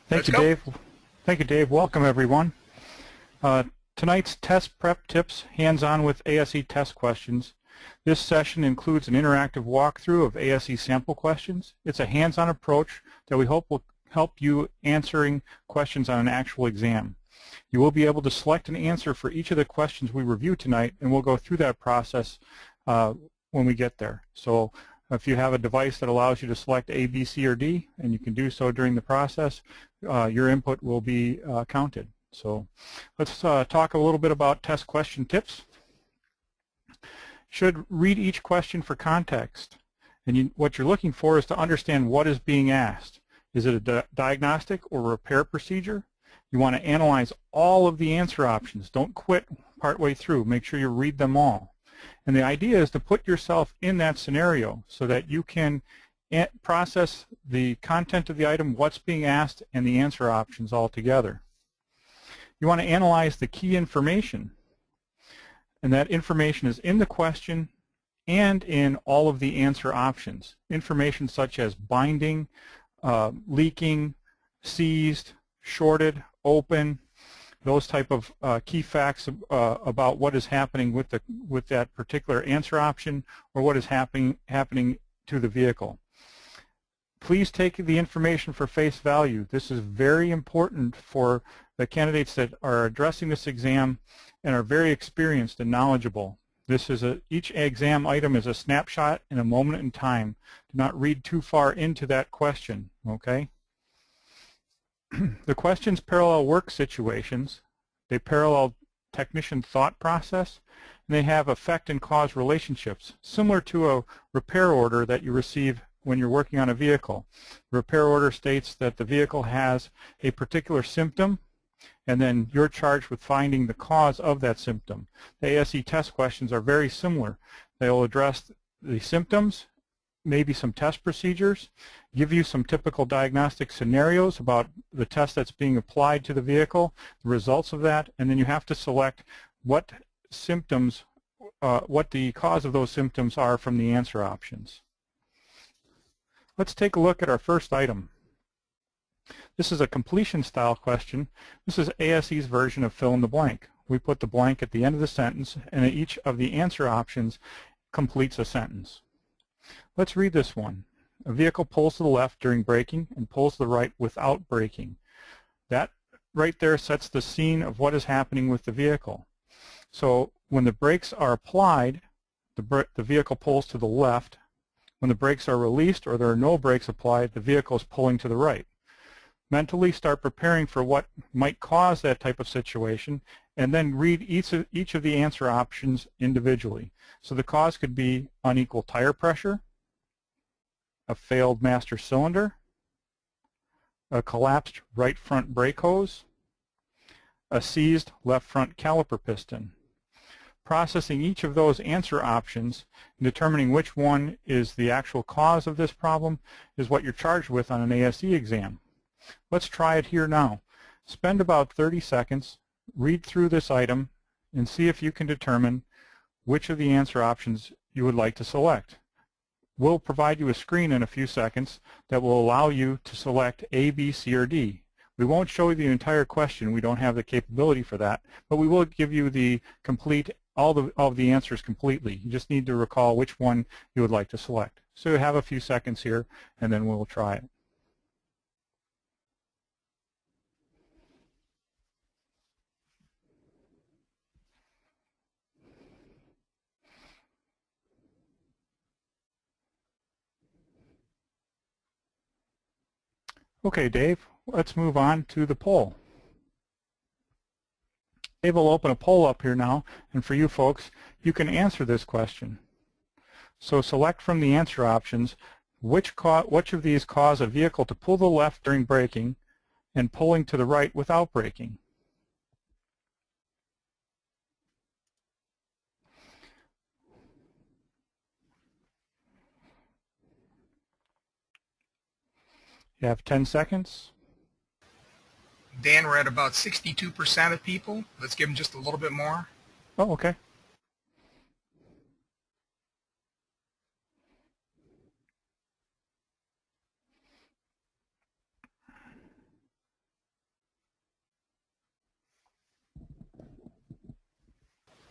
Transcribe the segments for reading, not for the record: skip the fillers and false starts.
Thank Let's you, go. Dave. Thank you, Dave. Welcome, everyone. Tonight's test prep tips, hands-on with ASE test questions. This session includes an interactive walkthrough of ASE sample questions. It's a hands-on approach that we hope will help you answering questions on an actual exam. You will be able to select an answer for each of the questions we review tonight, and we'll go through that process when we get there. So if you have a device that allows you to select A, B, C, or D, and you can do so during the process, your input will be counted. So let's talk a little bit about test question tips. Should read each question for context. And what you're looking for is to understand what is being asked. Is it a diagnostic or repair procedure? You want to analyze all of the answer options. Don't quit partway through. Make sure you read them all. And the idea is to put yourself in that scenario so that you can process the content of the item, what's being asked, and the answer options all together. You want to analyze the key information, and that information is in the question and in all of the answer options. Information such as binding, leaking, seized, shorted, open, those type of key facts about what is happening with that particular answer option or what is happening to the vehicle. Please take the information for face value. This is very important for the candidates that are addressing this exam and are very experienced and knowledgeable. Each exam item is a snapshot in a moment in time. Do not read too far into that question, okay? The questions parallel work situations. They parallel technician thought process, and they have effect and cause relationships, similar to a repair order that you receive when you're working on a vehicle. The repair order states that the vehicle has a particular symptom, and then you're charged with finding the cause of that symptom. The ASE test questions are very similar. They'll address the symptoms, maybe some test procedures, give you some typical diagnostic scenarios about the test that's being applied to the vehicle, the results of that, and then you have to select what symptoms, what the cause of those symptoms are from the answer options. Let's take a look at our first item. This is a completion style question. This is ASE's version of fill in the blank. We put the blank at the end of the sentence, and each of the answer options completes a sentence. Let's read this one. A vehicle pulls to the left during braking and pulls to the right without braking. That right there sets the scene of what is happening with the vehicle. So when the brakes are applied, the vehicle pulls to the left. When the brakes are released or there are no brakes applied, the vehicle is pulling to the right. Mentally start preparing for what might cause that type of situation, and then read each of the answer options individually. So the cause could be unequal tire pressure, a failed master cylinder, a collapsed right front brake hose, a seized left front caliper piston. Processing each of those answer options and determining which one is the actual cause of this problem is what you're charged with on an ASE exam. Let's try it here now. Spend about 30 seconds, read through this item, and see if you can determine which of the answer options you would like to select. We'll provide you a screen in a few seconds that will allow you to select A, B, C, or D. We won't show you the entire question. We don't have the capability for that, but we will give you the complete all of the answers completely. You just need to recall which one you would like to select. So you have a few seconds here, and then we'll try it. Okay, Dave, let's move on to the poll. Dave will open a poll up here now, and for you folks, you can answer this question. So select from the answer options which of these cause a vehicle to pull to the left during braking and pulling to the right without braking. You have 10 seconds. Dan, we're at about 62% of people. Let's give them just a little bit more. Oh, okay.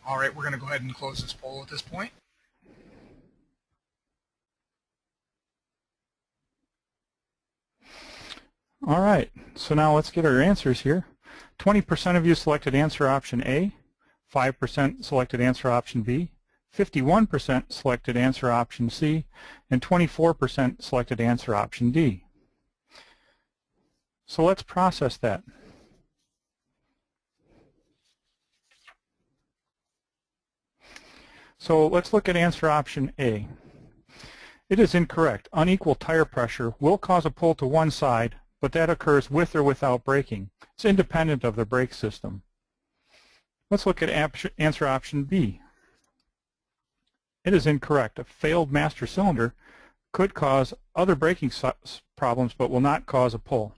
All right, we're going to go ahead and close this poll at this point. All right, so now let's get our answers here. 20% of you selected answer option A, 5% selected answer option B, 51% selected answer option C, and 24% selected answer option D. So let's process that. So let's look at answer option A. It is incorrect. Unequal tire pressure will cause a pull to one side, but that occurs with or without braking. It's independent of the brake system. Let's look at answer option B. It is incorrect. A failed master cylinder could cause other braking problems but will not cause a pull.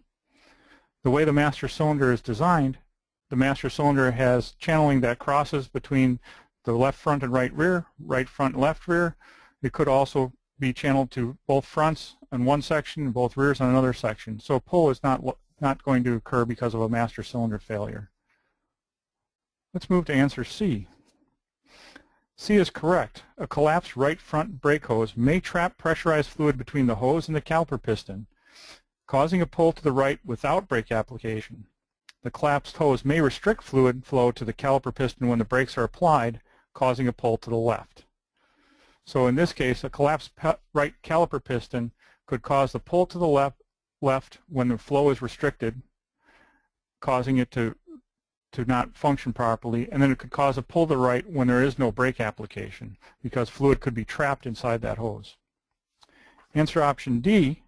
The way the master cylinder is designed, the master cylinder has channeling that crosses between the left front and right rear, right front and left rear. It could also be channeled to both fronts on one section and both rears on another section. So a pull is not going to occur because of a master cylinder failure. Let's move to answer C. C is correct. A collapsed right front brake hose may trap pressurized fluid between the hose and the caliper piston, causing a pull to the right without brake application. The collapsed hose may restrict fluid flow to the caliper piston when the brakes are applied, causing a pull to the left. So in this case, a collapsed right caliper piston could cause the pull to the left when the flow is restricted, causing it to not function properly, and then it could cause a pull to the right when there is no brake application because fluid could be trapped inside that hose. Answer option D,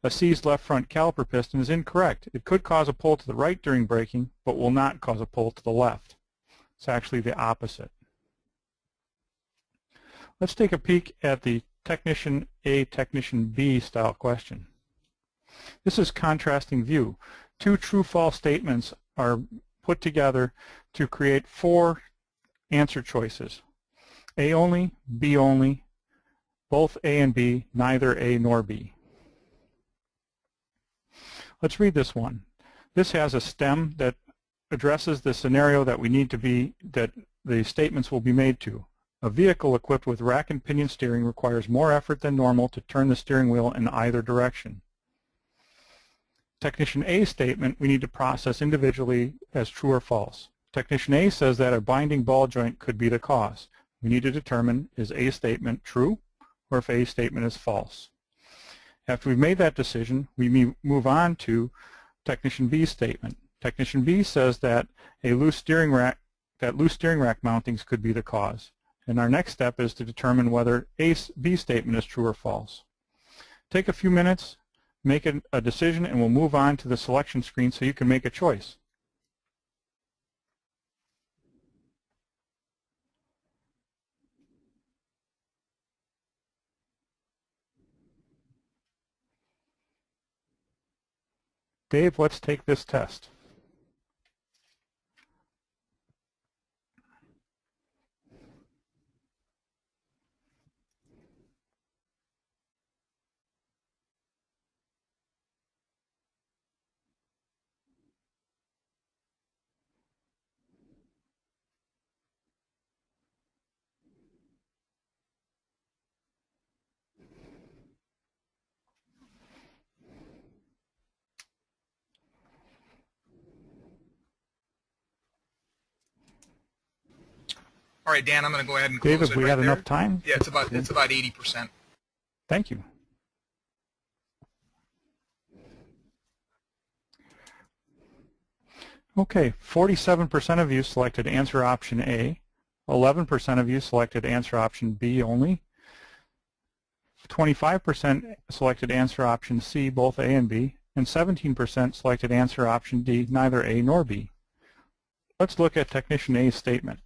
a seized left front caliper piston, is incorrect. It could cause a pull to the right during braking, but will not cause a pull to the left. It's actually the opposite. Let's take a peek at the Technician A, Technician B style question. This is contrasting view. Two true-false statements are put together to create four answer choices. A only, B only, both A and B, neither A nor B. Let's read this one. This has a stem that addresses the scenario that we need to be, that the statements will be made to. A vehicle equipped with rack and pinion steering requires more effort than normal to turn the steering wheel in either direction. Technician A statement we need to process individually as true or false. Technician A says that a binding ball joint could be the cause. We need to determine, is A statement true or if A statement is false. After we've made that decision, we move on to Technician B statement. Technician B says that loose steering rack mountings could be the cause. And our next step is to determine whether B statement is true or false. Take a few minutes, make a decision, and we'll move on to the selection screen so you can make a choice. Dave, let's take this test. All right, Dan, I'm going to go ahead and close David, it we right had there. enough time? Yeah, it's about 80%. Thank you. Okay, 47% of you selected answer option A, 11% of you selected answer option B only, 25% selected answer option C, both A and B, and 17% selected answer option D, neither A nor B. Let's look at Technician A's statement.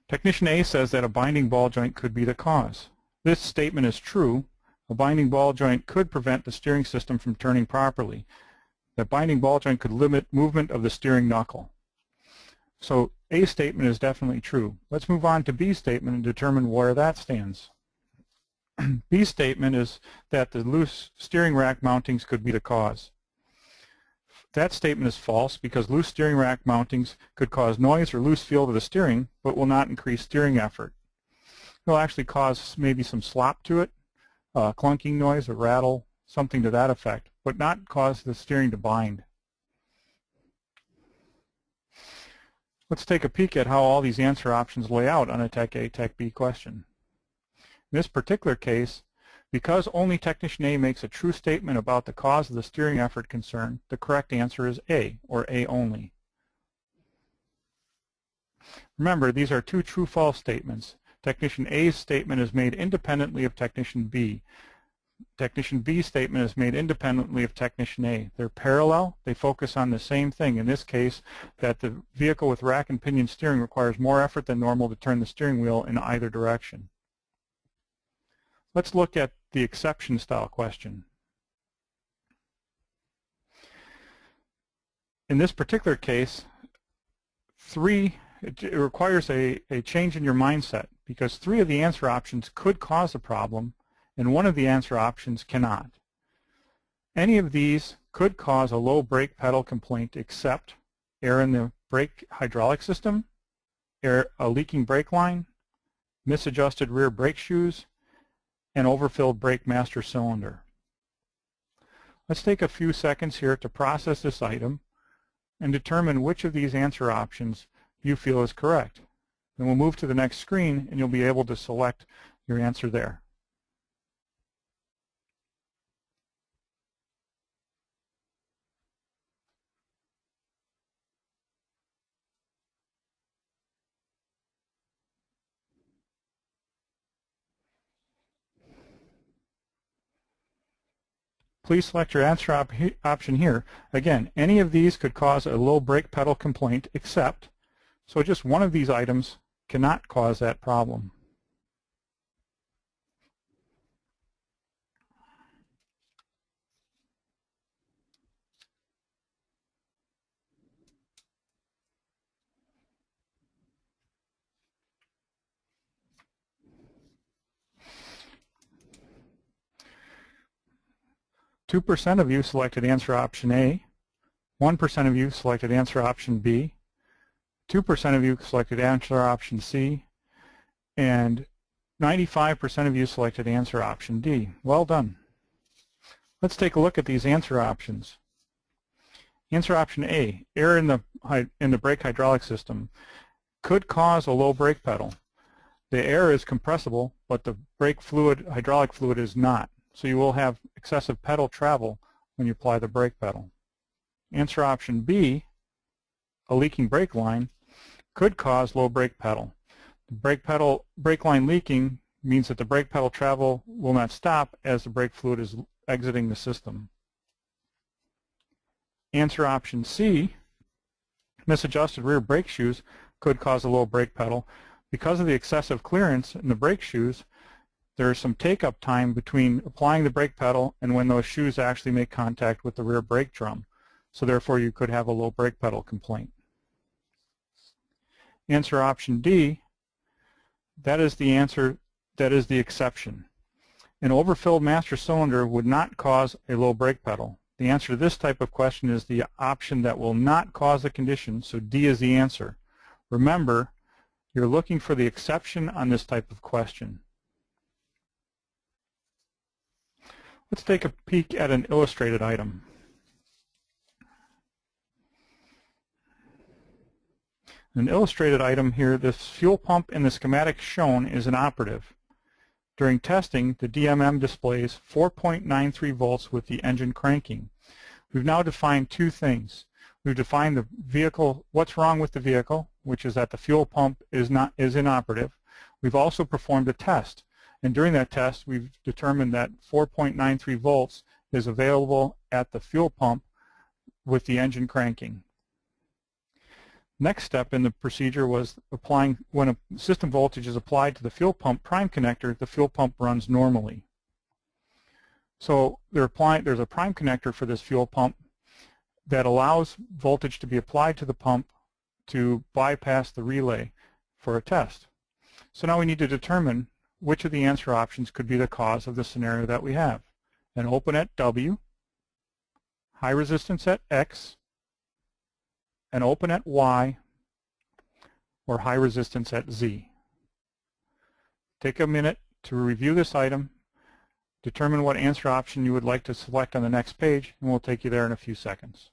Technician A says that a binding ball joint could be the cause. This statement is true. A binding ball joint could prevent the steering system from turning properly. The binding ball joint could limit movement of the steering knuckle. So A statement is definitely true. Let's move on to B statement and determine where that stands. B statement is that the loose steering rack mountings could be the cause. That statement is false because loose steering rack mountings could cause noise or loose feel to the steering, but will not increase steering effort. It will actually cause maybe some slop to it, clunking noise, a rattle, something to that effect, but not cause the steering to bind. Let's take a peek at how all these answer options lay out on a Tech A, Tech B question. In this particular case, because only Technician A makes a true statement about the cause of the steering effort concern, the correct answer is A, or A only. Remember, these are two true-false statements. Technician A's statement is made independently of Technician B. Technician B's statement is made independently of Technician A. They're parallel. They focus on the same thing. In this case, that the vehicle with rack and pinion steering requires more effort than normal to turn the steering wheel in either direction. Let's look at the exception style question. In this particular case, it requires a change in your mindset because 3 of the answer options could cause a problem and 1 of the answer options cannot. Any of these could cause a low brake pedal complaint except error in the brake hydraulic system, a leaking brake line, misadjusted rear brake shoes, and overfilled brake master cylinder. Let's take a few seconds here to process this item and determine which of these answer options you feel is correct. Then we'll move to the next screen and you'll be able to select your answer there. Please select your answer option here. Again, any of these could cause a low brake pedal complaint except, so just 1 of these items cannot cause that problem. % of you selected answer option A, 1% of you selected answer option B, 2% of you selected answer option C, and 95% of you selected answer option D. Well done. Let's take a look at these answer options. Answer option A, error in the brake hydraulic system, could cause a low brake pedal. The error is compressible, but the brake fluid, hydraulic fluid, is not. So you will have excessive pedal travel when you apply the brake pedal. Answer option B, a leaking brake line, could cause low brake pedal. The brake line leaking means that the brake pedal travel will not stop as the brake fluid is exiting the system. Answer option C, misadjusted rear brake shoes, could cause a low brake pedal. Because of the excessive clearance in the brake shoes, there is some take-up time between applying the brake pedal and when those shoes actually make contact with the rear brake drum. So therefore you could have a low brake pedal complaint. Answer option D, that is the answer, that is the exception. An overfilled master cylinder would not cause a low brake pedal. The answer to this type of question is the option that will not cause the condition, so D is the answer. Remember, you're looking for the exception on this type of question. Let's take a peek at an illustrated item. An illustrated item here, this fuel pump in the schematic shown is inoperative. During testing, the DMM displays 4.93 volts with the engine cranking. We've now defined 2 things. We've defined the vehicle, what's wrong with the vehicle, which is that the fuel pump is inoperative. We've also performed a test. And during that test, we've determined that 4.93 volts is available at the fuel pump with the engine cranking. Next step in the procedure was applying, when a system voltage is applied to the fuel pump prime connector, the fuel pump runs normally. So there's a prime connector for this fuel pump that allows voltage to be applied to the pump to bypass the relay for a test. So now we need to determine which of the answer options could be the cause of the scenario that we have. An open at W, high resistance at X, an open at Y or high resistance at Z. Take a minute to review this item, determine what answer option you would like to select on the next page, and we'll take you there in a few seconds.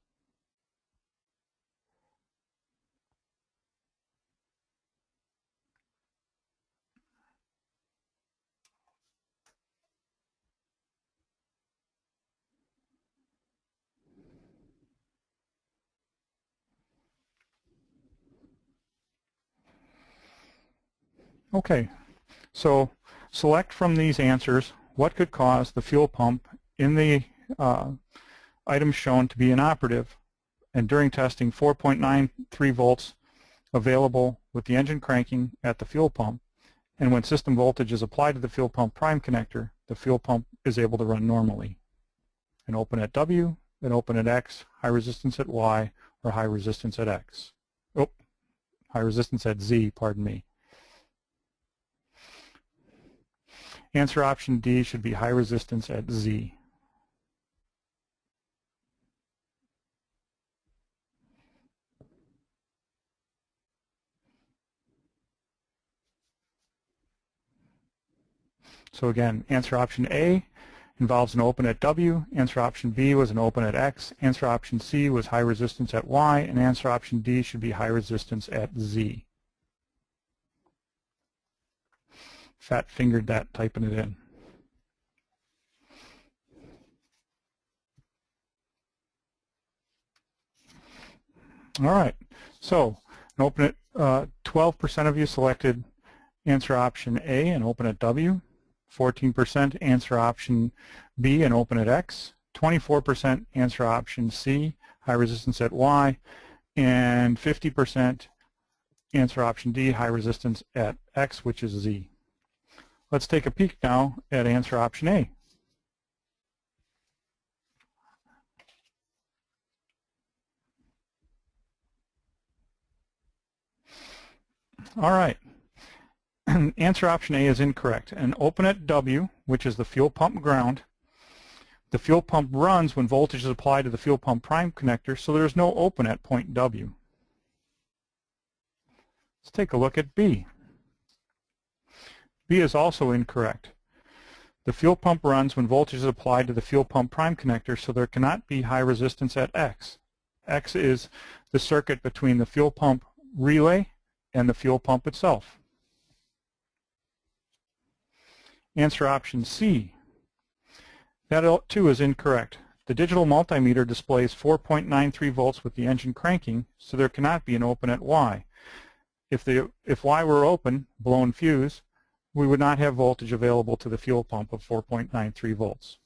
Okay, so select from these answers what could cause the fuel pump in the item shown to be inoperative, and during testing 4.93 volts available with the engine cranking at the fuel pump, and when system voltage is applied to the fuel pump prime connector, the fuel pump is able to run normally. An open at W, an open at X, high resistance at Y, or high resistance at X. Oh, high resistance at Z, pardon me. Answer option D should be high resistance at Z. So again, answer option A involves an open at W, answer option B was an open at X, answer option C was high resistance at Y, and answer option D should be high resistance at Z. Fat fingered that typing it in. All right, so an open at 12% of you selected answer option A and open at W, 14% answer option B and open at X, 24% answer option C, high resistance at Y, and 50% answer option D, high resistance at X, which is Z. Let's take a peek now at answer option A. All right. Answer option A is incorrect. An open at W, which is the fuel pump ground, the fuel pump runs when voltage is applied to the fuel pump prime connector, so there is no open at point W. Let's take a look at B. B is also incorrect. The fuel pump runs when voltage is applied to the fuel pump prime connector, so there cannot be high resistance at X. X is the circuit between the fuel pump relay and the fuel pump itself. Answer option C. That too is incorrect. The digital multimeter displays 4.93 volts with the engine cranking, so there cannot be an open at Y. If Y were open, blown fuse, we would not have voltage available to the fuel pump of 4.93 volts.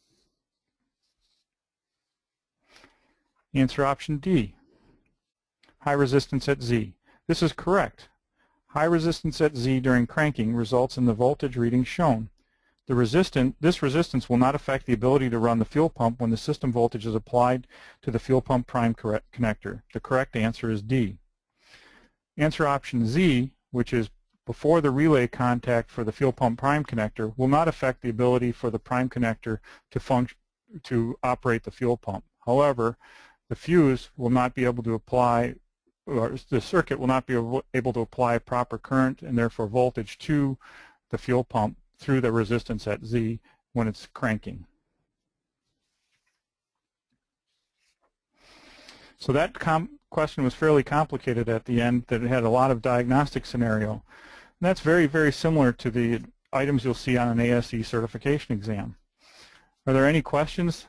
Answer option D. High resistance at Z. This is correct. High resistance at Z during cranking results in the voltage reading shown. This resistance will not affect the ability to run the fuel pump when the system voltage is applied to the fuel pump prime connector. The correct answer is D. Answer option Z, which is before the relay contact for the fuel pump prime connector, will not affect the ability for the prime connector to operate the fuel pump. However, the fuse will not be able to apply, or the circuit will not be able to apply proper current and therefore voltage to the fuel pump through the resistance at Z when it's cranking. So that question was fairly complicated at the end, that it had a lot of diagnostic scenario. And that's very, very similar to the items you'll see on an ASE certification exam. Are there any questions?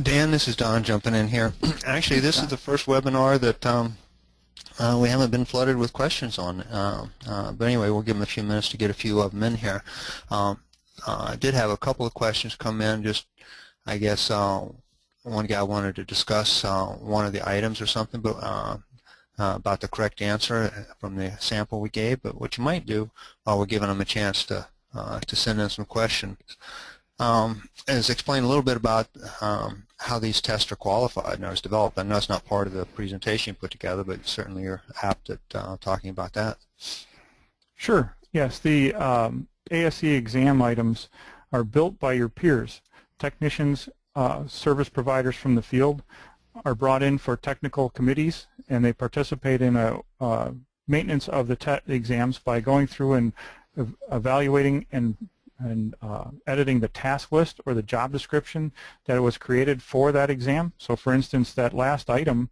Dan, this is Don jumping in here. Actually, this is the first webinar that we haven't been flooded with questions on. But anyway, we'll give them a few minutes to get a few of them in here. I did have a couple of questions come in. Just, I guess, one guy wanted to discuss one of the items or something, but about the correct answer from the sample we gave. But what you might do while we're giving them a chance to send in some questions is explain a little bit about how these tests are qualified and are developed. I know it's not part of the presentation you put together, but certainly you're apt at talking about that. Sure. Yes, the ASE exam items are built by your peers. Technicians, service providers from the field are brought in for technical committees, and they participate in a maintenance of the exams by going through and evaluating and editing the task list or the job description that was created for that exam. So for instance, that last item,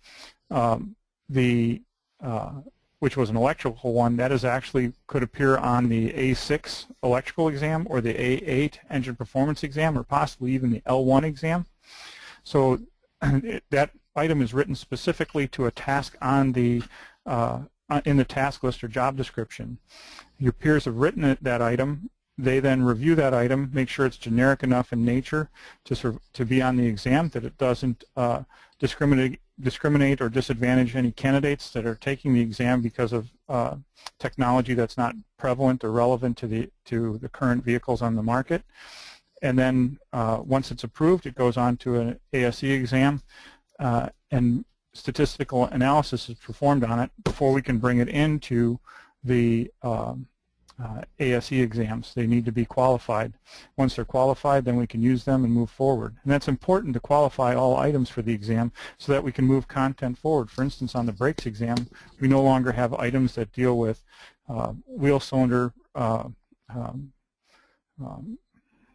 which was an electrical one, that is actually could appear on the A6 electrical exam or the A8 engine performance exam or possibly even the L1 exam. So that item is written specifically to a task on the in the task list or job description. Your peers have written that item. They then review that item, make sure it's generic enough in nature to be on the exam, that it doesn't discriminate or disadvantage any candidates that are taking the exam because of technology that's not prevalent or relevant to the current vehicles on the market. And then once it's approved, it goes on to an ASE exam, and statistical analysis is performed on it before we can bring it into the ASE exams. They need to be qualified. Once they're qualified, then we can use them and move forward. And that's important to qualify all items for the exam so that we can move content forward. For instance, on the brakes exam, we no longer have items that deal with wheel cylinder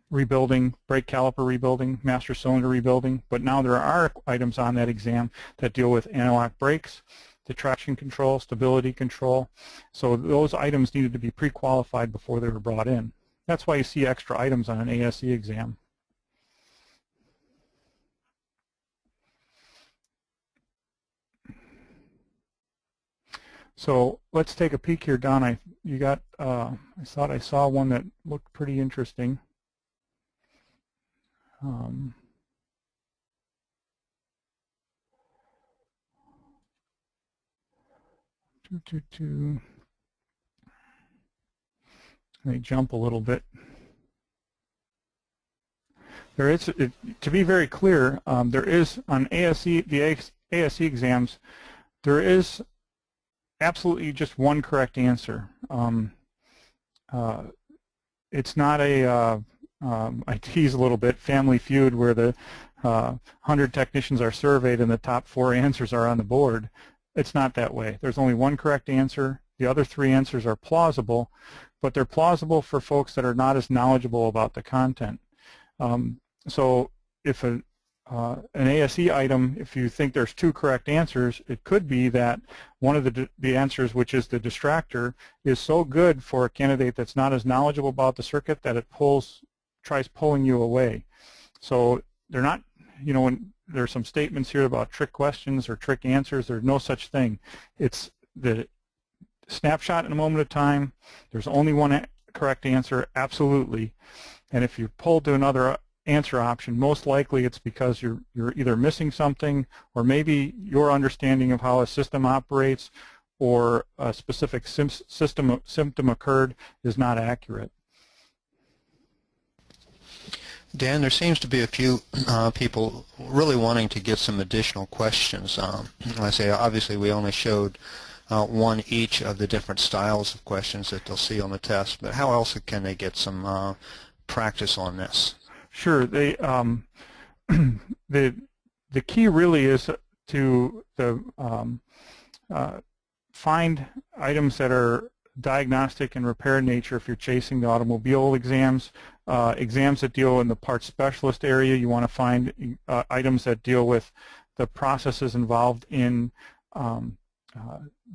rebuilding, brake caliper rebuilding, master cylinder rebuilding, but now there are items on that exam that deal with anti-lock brakes, the traction control, stability control. So those items needed to be pre-qualified before they were brought in. That's why you see extra items on an ASE exam. So let's take a peek here, Don. I thought I saw one that looked pretty interesting. Let me jump a little bit. There is, to be very clear, there is on the ASE exams, there is absolutely just one correct answer. It's not a I tease a little bit, Family Feud, where the 100 technicians are surveyed and the top 4 answers are on the board. It's not that way. There's only one correct answer. The other 3 answers are plausible, but they're plausible for folks that are not as knowledgeable about the content. So if an ASE item, if you think there's 2 correct answers, it could be that one of the answers, which is the distractor, is so good for a candidate that's not as knowledgeable about the circuit that it tries pulling you away. So they're not, you know, when there's some statements here about trick questions or trick answers, there's no such thing. It's the snapshot in a moment of time. There's only one correct answer, absolutely. And if you're pulled to another answer option, most likely it's because you're either missing something, or maybe your understanding of how a system operates or a specific symptom occurred is not accurate. Dan, there seems to be a few people really wanting to get some additional questions. I say, obviously, we only showed one each of the different styles of questions that they'll see on the test, but how else can they get some practice on this? Sure. They, the key really is to find items that are diagnostic and repair nature. If you're chasing the automobile exams, exams that deal in the parts specialist area, you want to find items that deal with the processes involved in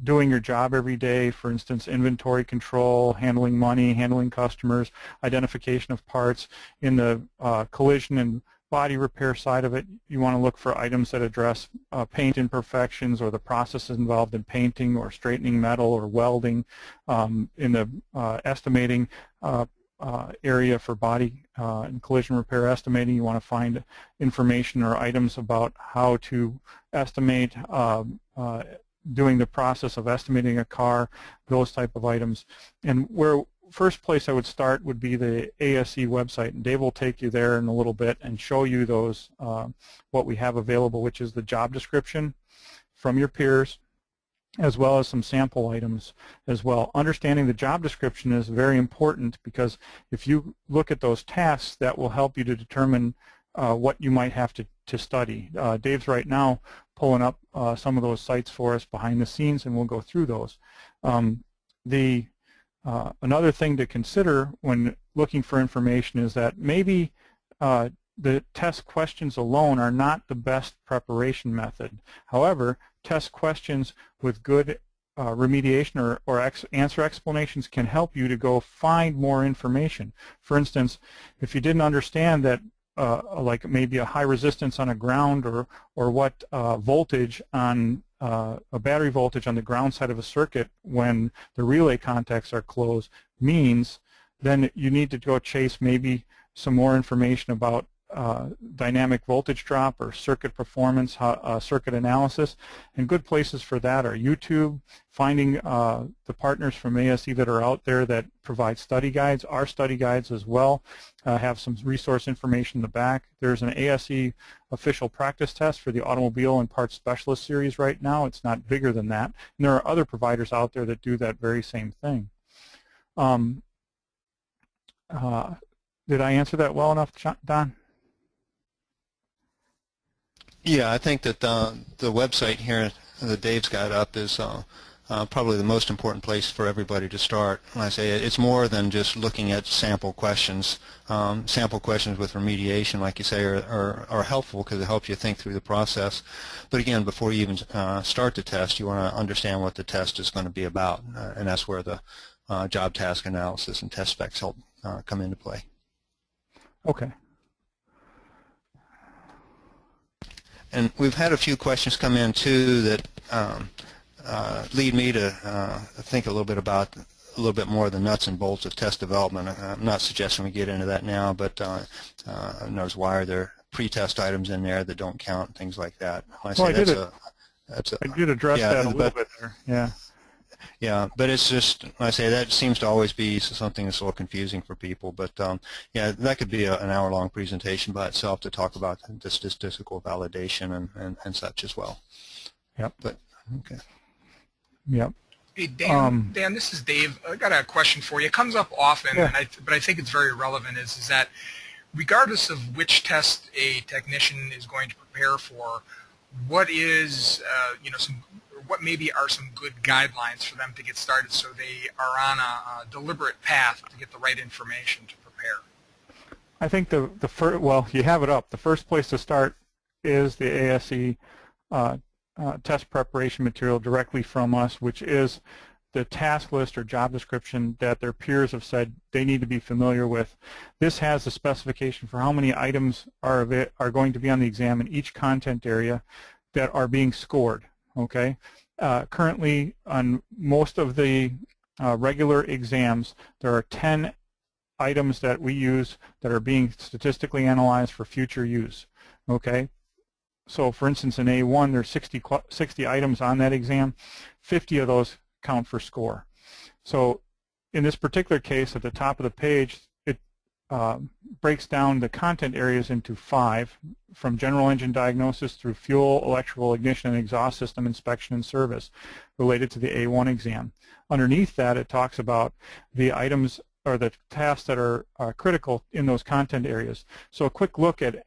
doing your job every day. For instance, inventory control, handling money, handling customers, identification of parts. In the collision and body repair side of it, you want to look for items that address paint imperfections or the processes involved in painting or straightening metal or welding. In the estimating area for body and collision repair estimating, you want to find information or items about how to estimate, doing the process of estimating a car, those type of items. And where first place I would start would be the ASE website, and Dave will take you there in a little bit and show you those what we have available, which is the job description from your peers, as well as some sample items as well. Understanding the job description is very important, because if you look at those tasks, that will help you to determine what you might have to study. Dave's right now pulling up some of those sites for us behind the scenes, and we'll go through those. Another thing to consider when looking for information is that maybe the test questions alone are not the best preparation method. However, test questions with good remediation or answer explanations can help you to go find more information. For instance, if you didn't understand that like maybe a high resistance on a ground, or what voltage on a battery voltage on the ground side of a circuit when the relay contacts are closed means, then you need to go chase maybe some more information about dynamic voltage drop or circuit performance, circuit analysis. And good places for that are YouTube, finding the partners from ASE that are out there that provide study guides. Our study guides as well have some resource information in the back. There's an ASE official practice test for the Automobile and Parts Specialist series right now. It's not bigger than that. And there are other providers out there that do that very same thing. Did I answer that well enough, Don? Yeah, I think that the website here that Dave's got up is probably the most important place for everybody to start. When I say it's more than just looking at sample questions. Sample questions with remediation, like you say, are helpful because it helps you think through the process. But again, before you even start the test, you want to understand what the test is going to be about, and that's where the job task analysis and test specs help come into play. Okay. And we've had a few questions come in too that lead me to think a little bit more of the nuts and bolts of test development. I'm not suggesting we get into that now, but notice why are there pre-test items in there that don't count, things like that. I did address that a little bit there. Yeah. Yeah, but it's just, like I say, that seems to always be something that's a little confusing for people. But yeah, that could be an hour-long presentation by itself to talk about the statistical validation and such as well. Yep. But okay. Yep. Hey, Dan, this is Dave. I got a question for you. It comes up often, yeah. but I think it's very relevant, is that regardless of which test a technician is going to prepare for, what is, what maybe are some good guidelines for them to get started so they are on a deliberate path to get the right information to prepare? I think the first, well, you have it up. The first place to start is the ASE test preparation material directly from us, which is the task list or job description that their peers have said they need to be familiar with. This has a specification for how many items are going to be on the exam in each content area that are being scored. Okay. Currently, on most of the regular exams, there are 10 items that we use that are being statistically analyzed for future use. Okay. So, for instance, in A1, there's 60 items on that exam. 50 of those count for score. So, in this particular case, at the top of the page, it breaks down the content areas into 5, from general engine diagnosis through fuel, electrical, ignition, and exhaust system inspection and service related to the A1 exam. Underneath that, it talks about the items or the tasks that are critical in those content areas. So a quick look at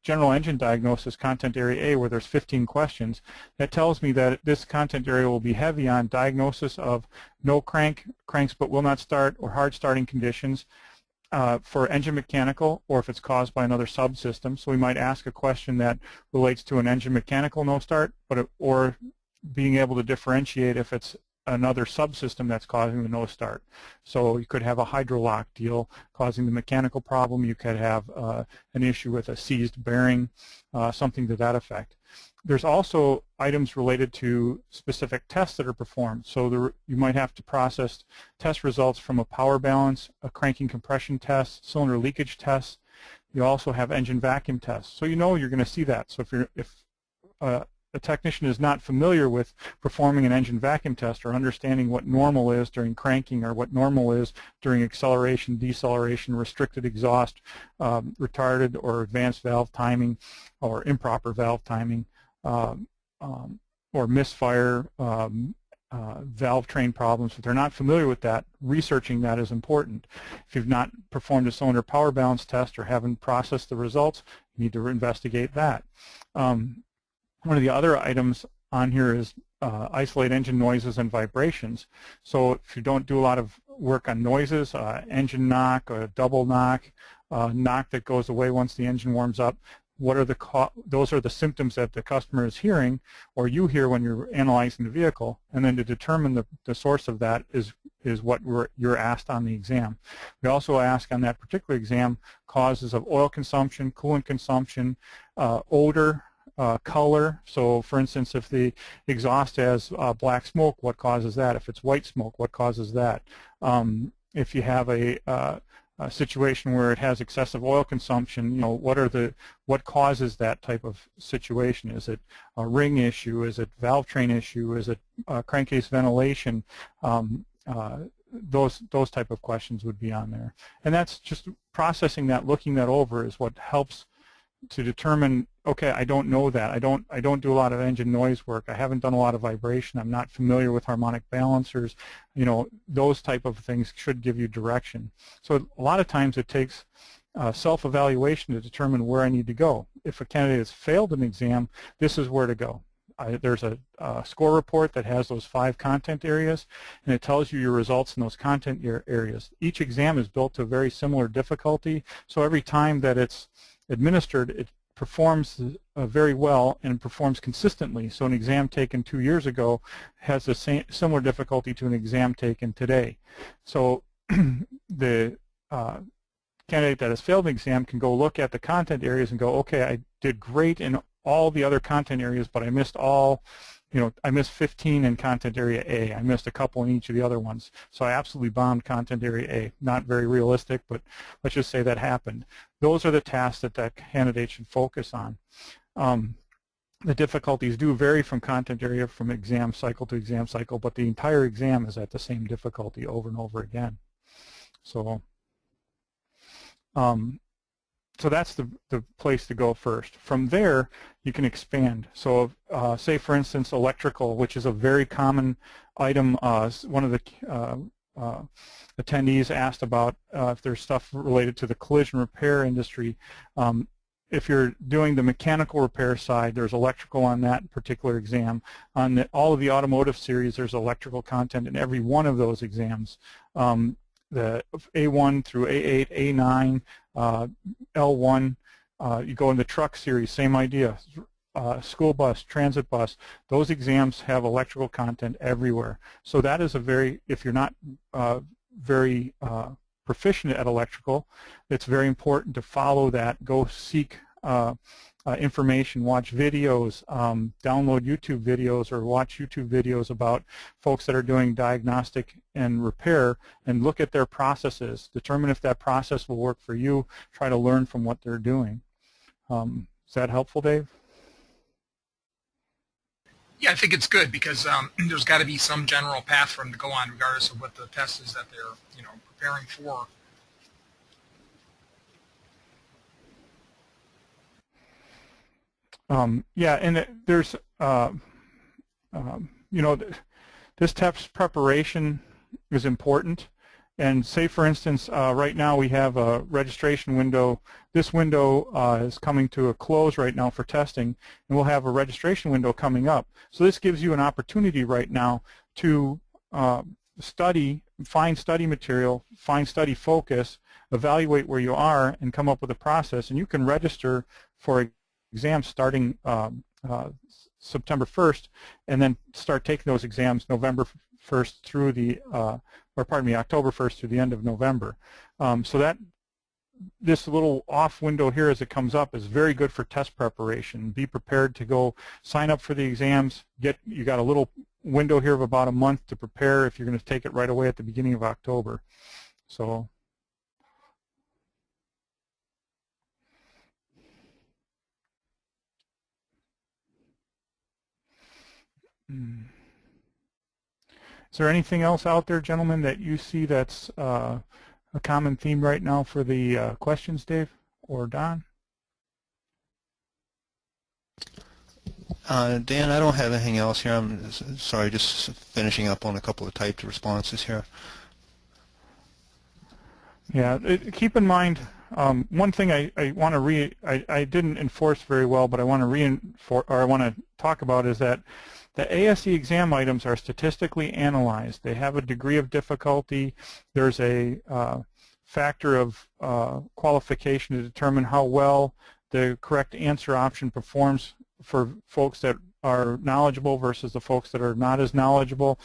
general engine diagnosis content area A, where there's 15 questions, that tells me that this content area will be heavy on diagnosis of no cranks but will not start, or hard starting conditions, for engine mechanical, or if it's caused by another subsystem. So we might ask a question that relates to an engine mechanical no start, or being able to differentiate if it's another subsystem that's causing the no start. So you could have a hydrolock deal causing the mechanical problem. You could have an issue with a seized bearing, something to that effect. There's also items related to specific tests that are performed. So you might have to process test results from a power balance, a cranking compression test, cylinder leakage test. You also have engine vacuum tests. So you know you're going to see that. So if a technician is not familiar with performing an engine vacuum test or understanding what normal is during cranking or what normal is during acceleration, deceleration, restricted exhaust, retarded or advanced valve timing, or improper valve timing, or misfire, valve train problems. If they're not familiar with that, researching that is important. If you've not performed a cylinder power balance test or haven't processed the results, you need to investigate that. One of the other items on here is isolate engine noises and vibrations. So if you don't do a lot of work on noises, engine knock, a double knock, knock that goes away once the engine warms up, what are those are the symptoms that the customer is hearing or you hear when you're analyzing the vehicle, and then to determine the source of that is what you're asked on the exam. We also ask on that particular exam causes of oil consumption, coolant consumption, odor, color. So for instance, if the exhaust has black smoke, what causes that? If it's white smoke, what causes that? If you have a situation where it has excessive oil consumption, you know, what causes that type of situation? Is it a ring issue? Is it valve train issue? Is it crankcase ventilation? Those type of questions would be on there. And that's just processing that, looking that over is what helps to determine, okay, I don't know that. I don't do a lot of engine noise work. I haven't done a lot of vibration. I'm not familiar with harmonic balancers. You know, those type of things should give you direction. So a lot of times it takes self-evaluation to determine where I need to go. If a candidate has failed an exam, this is where to go. There's a score report that has those 5 content areas, and it tells you your results in those content areas. Each exam is built to a very similar difficulty, so every time that it's administered, it performs very well and performs consistently. So an exam taken 2 years ago has the same similar difficulty to an exam taken today. So the candidate that has failed an exam can go look at the content areas and go, okay, I did great in all the other content areas, but I missed all, you know, I missed 15 in content area A. I missed a couple in each of the other ones. So I absolutely bombed content area A. Not very realistic, but let's just say that happened. Those are the tasks that that candidate should focus on. The difficulties do vary from content area, from exam cycle to exam cycle, but the entire exam is at the same difficulty over and over again. So so that's the place to go first. From there, you can expand. So say, for instance, electrical, which is a very common item. One of the attendees asked about if there's stuff related to the collision repair industry. If you're doing the mechanical repair side, there's electrical on that particular exam. On all of the automotive series, there's electrical content in every one of those exams. The A1 through A8, A9, L1, you go in the truck series, same idea. School bus, transit bus, those exams have electrical content everywhere. So that is a very, if you're not very proficient at electrical, it's very important to follow that. Go seek information, watch videos, download YouTube videos or watch YouTube videos about folks that are doing diagnostic and repair, and look at their processes. Determine if that process will work for you. Try to learn from what they're doing. Is that helpful, Dave? Yeah, I think it's good because there's got to be some general path for them to go on, regardless of what the test is that they're, you know, preparing for. Yeah, and there's, you know, this test preparation is important. And say, for instance, right now we have a registration window. This window is coming to a close right now for testing, and we'll have a registration window coming up. So this gives you an opportunity right now to study, find study material, find study focus, evaluate where you are, and come up with a process. And you can register for exams starting September 1st, and then start taking those exams November 1st through the, or pardon me, October 1st through the end of November. So that this little off window here as it comes up is very good for test preparation. Be prepared to go sign up for the exams. You got a little window here of about a month to prepare if you're going to take it right away at the beginning of October. So. Is there anything else out there, gentlemen, that you see that's a common theme right now for the questions, Dave or Don? Dan, I don't have anything else here. I'm sorry, just finishing up on a couple of typed responses here. Yeah, keep in mind, one thing I want to I didn't enforce very well, but I want to reinforce, or I want to talk about, is that the ASE exam items are statistically analyzed. They have a degree of difficulty. There's a factor of qualification to determine how well the correct answer option performs for folks that are knowledgeable versus the folks that are not as knowledgeable.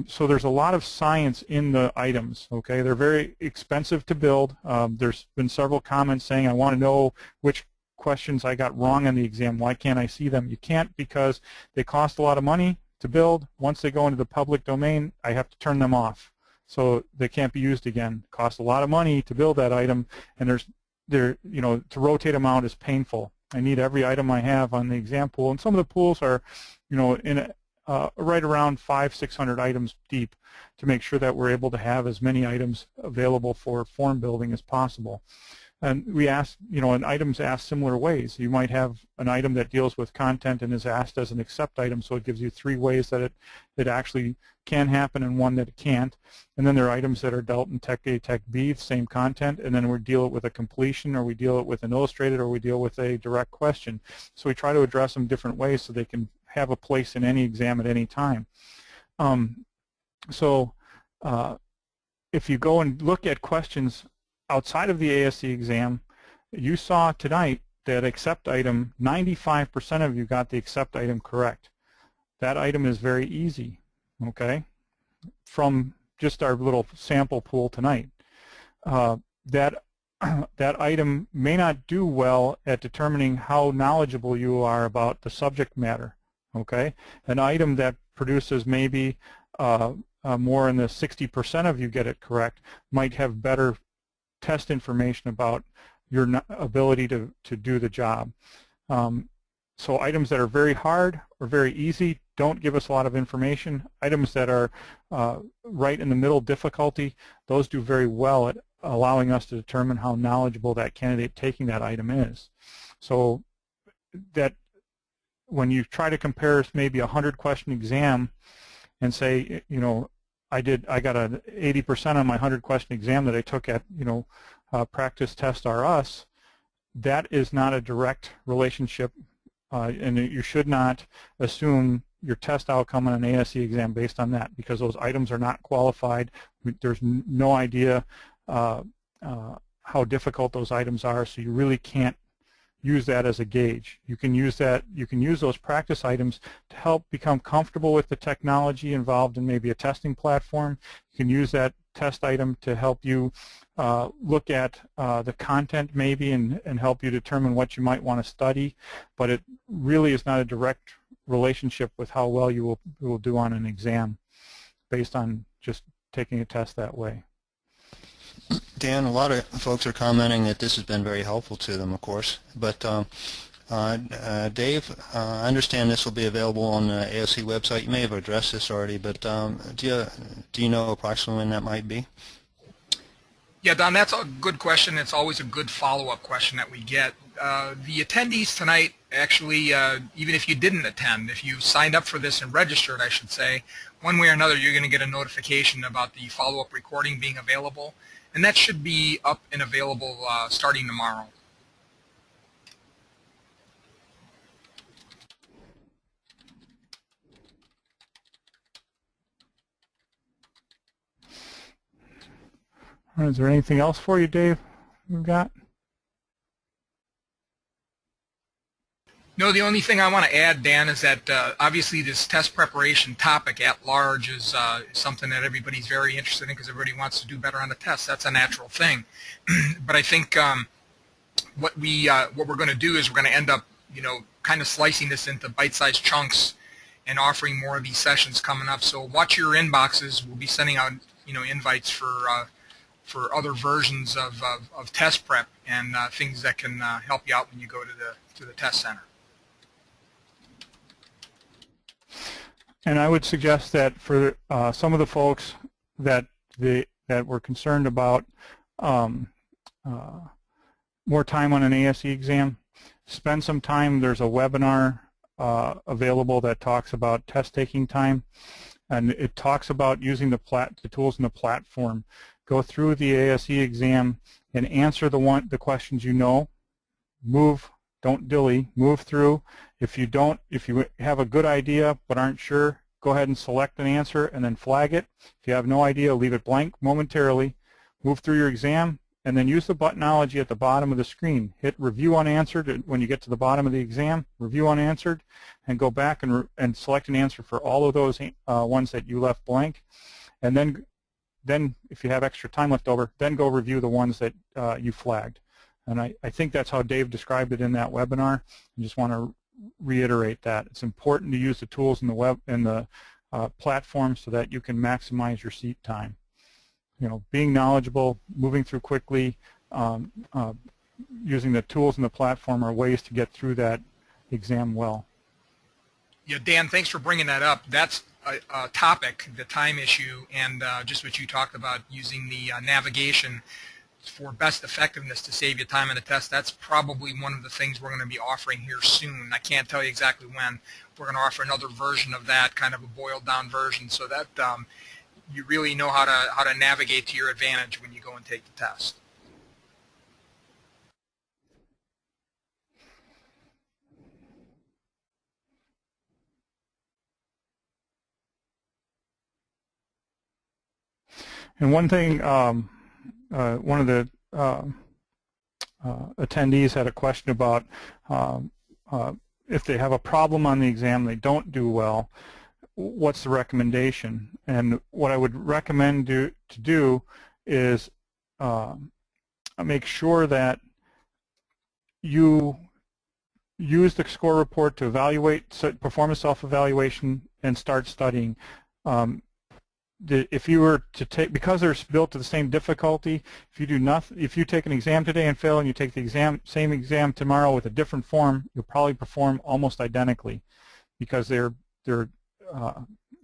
So there's a lot of science in the items. Okay, they're very expensive to build. There's been several comments saying, I want to know which questions I got wrong on the exam. Why can't I see them? You can't, because they cost a lot of money to build. Once they go into the public domain, I have to turn them off, so they can't be used again. It costs a lot of money to build that item, and to rotate them out is painful. I need every item I have on the exam pool, and some of the pools are, in right around 500-600 items deep, to make sure that we're able to have as many items available for form building as possible. And we ask, and items asked similar ways. You might have an item that deals with content and is asked as an accept item, so it gives you 3 ways that it actually can happen and 1 that it can't. And then there are items that are dealt in Tech A, Tech B, same content, and then we deal it with a completion, or we deal it with an illustrated, or we deal with a direct question. So we try to address them different ways so they can have a place in any exam at any time. If you go and look at questions outside of the ASE exam, you saw tonight that accept item, 95% of you got the accept item correct. That item is very easy, okay, from just our little sample pool tonight. That item may not do well at determining how knowledgeable you are about the subject matter, okay? An item that produces maybe more in the 60% of you get it correct might have better test information about your ability to do the job. So items that are very hard or very easy don't give us a lot of information. Items that are right in the middle difficulty, those do very well at allowing us to determine how knowledgeable that candidate taking that item is. So that when you try to compare maybe a 100-question exam and say, I got an 80% on my 100-question exam that I took at, Practice Test R Us, that is not a direct relationship, and you should not assume your test outcome on an ASE exam based on that, because those items are not qualified. There's no idea how difficult those items are, so you really can't use that as a gauge. You can use those practice items to help become comfortable with the technology involved in maybe a testing platform. You can use that test item to help you look at the content maybe and help you determine what you might want to study, but it really is not a direct relationship with how well you will do on an exam based on just taking a test that way. Dan, a lot of folks are commenting that this has been very helpful to them, of course. But Dave, I understand this will be available on the ASE website. You may have addressed this already, but do you know approximately when that might be? Yeah, Don, that's a good question. It's always a good follow-up question that we get. The attendees tonight, actually, even if you didn't attend, if you signed up for this and registered, I should say, one way or another, you're going to get a notification about the follow-up recording being available. And that should be up and available starting tomorrow. All right, is there anything else for you, Dave, we've got? No, the only thing I want to add, Dan, is that obviously this test preparation topic at large is something that everybody's very interested in because everybody wants to do better on the test. That's a natural thing. But I think what we're going to do is we're going to end up, kind of slicing this into bite-sized chunks and offering more of these sessions coming up. So watch your inboxes. We'll be sending out, invites for other versions of test prep and things that can help you out when you go to the test center. And I would suggest that for some of the folks that were concerned about more time on an ASE exam, spend some time. There's a webinar available that talks about test taking time, and it talks about using the tools in the platform. Go through the ASE exam and answer the questions you know. Move, don't dilly, move through. If you have a good idea but aren't sure, go ahead and select an answer and then flag it. If you have no idea, leave it blank momentarily. Move through your exam, and then use the buttonology at the bottom of the screen. Hit Review Unanswered when you get to the bottom of the exam, Review Unanswered, and go back and select an answer for all of those ones that you left blank. And then if you have extra time left over, then go review the ones that you flagged. And I think that's how Dave described it in that webinar. I just want to reiterate that. It's important to use the tools in the platform so that you can maximize your seat time. You know, being knowledgeable, moving through quickly, using the tools in the platform are ways to get through that exam well. Yeah, Dan, thanks for bringing that up. That's a topic, the time issue, and just what you talked about, using the navigation for best effectiveness to save you time in the test. That's probably one of the things we're going to be offering here soon. I can't tell you exactly when. We're going to offer another version of that, kind of a boiled down version, so that you really know how to navigate to your advantage when you go and take the test. And one thing, one of the attendees had a question about if they have a problem on the exam, they don't do well, what's the recommendation? And what I would recommend to do is make sure that you use the score report to perform a self-evaluation and start studying. If you were to take, because they're built to the same difficulty, if you do nothing, if you take an exam today and fail, and you take the same exam tomorrow with a different form, you'll probably perform almost identically, because they're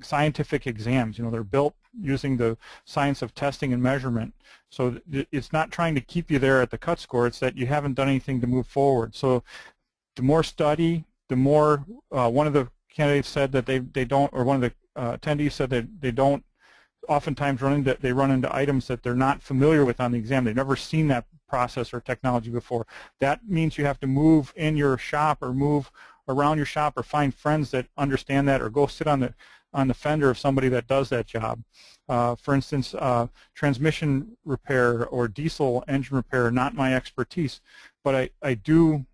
scientific exams. You know, they're built using the science of testing and measurement. So it's not trying to keep you there at the cut score. It's that you haven't done anything to move forward. So the more study, the more. One of the candidates said that they don't, or one of the attendees said that they don't. Oftentimes they run into items that they're not familiar with on the exam. They've never seen that process or technology before. That means you have to move in your shop, or move around your shop, or find friends that understand that, or go sit on the fender of somebody that does that job. For instance, transmission repair or diesel engine repair, not my expertise, but I do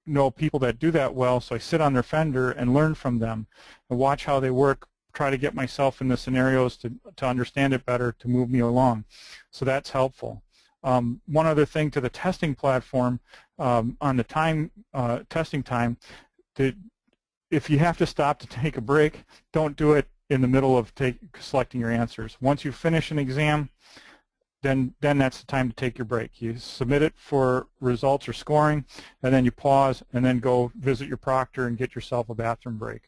know people that do that well, so I sit on their fender and learn from them and watch how they work, try to get myself in the scenarios to understand it better, to move me along. So that's helpful. One other thing to the testing platform, on the testing time, if you have to stop to take a break, don't do it in the middle of selecting your answers. Once you finish an exam, then that's the time to take your break. You submit it for results or scoring, and then you pause, and then go visit your proctor and get yourself a bathroom break.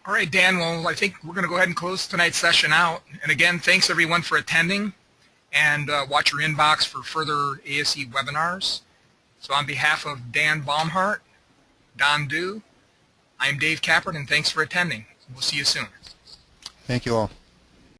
All right, Dan, well, I think we're going to go ahead and close tonight's session out. And again, thanks everyone for attending, and watch your inbox for further ASE webinars. So on behalf of Dan Baumhart, Don Dew, I'm Dave Kappert, and thanks for attending. We'll see you soon. Thank you all.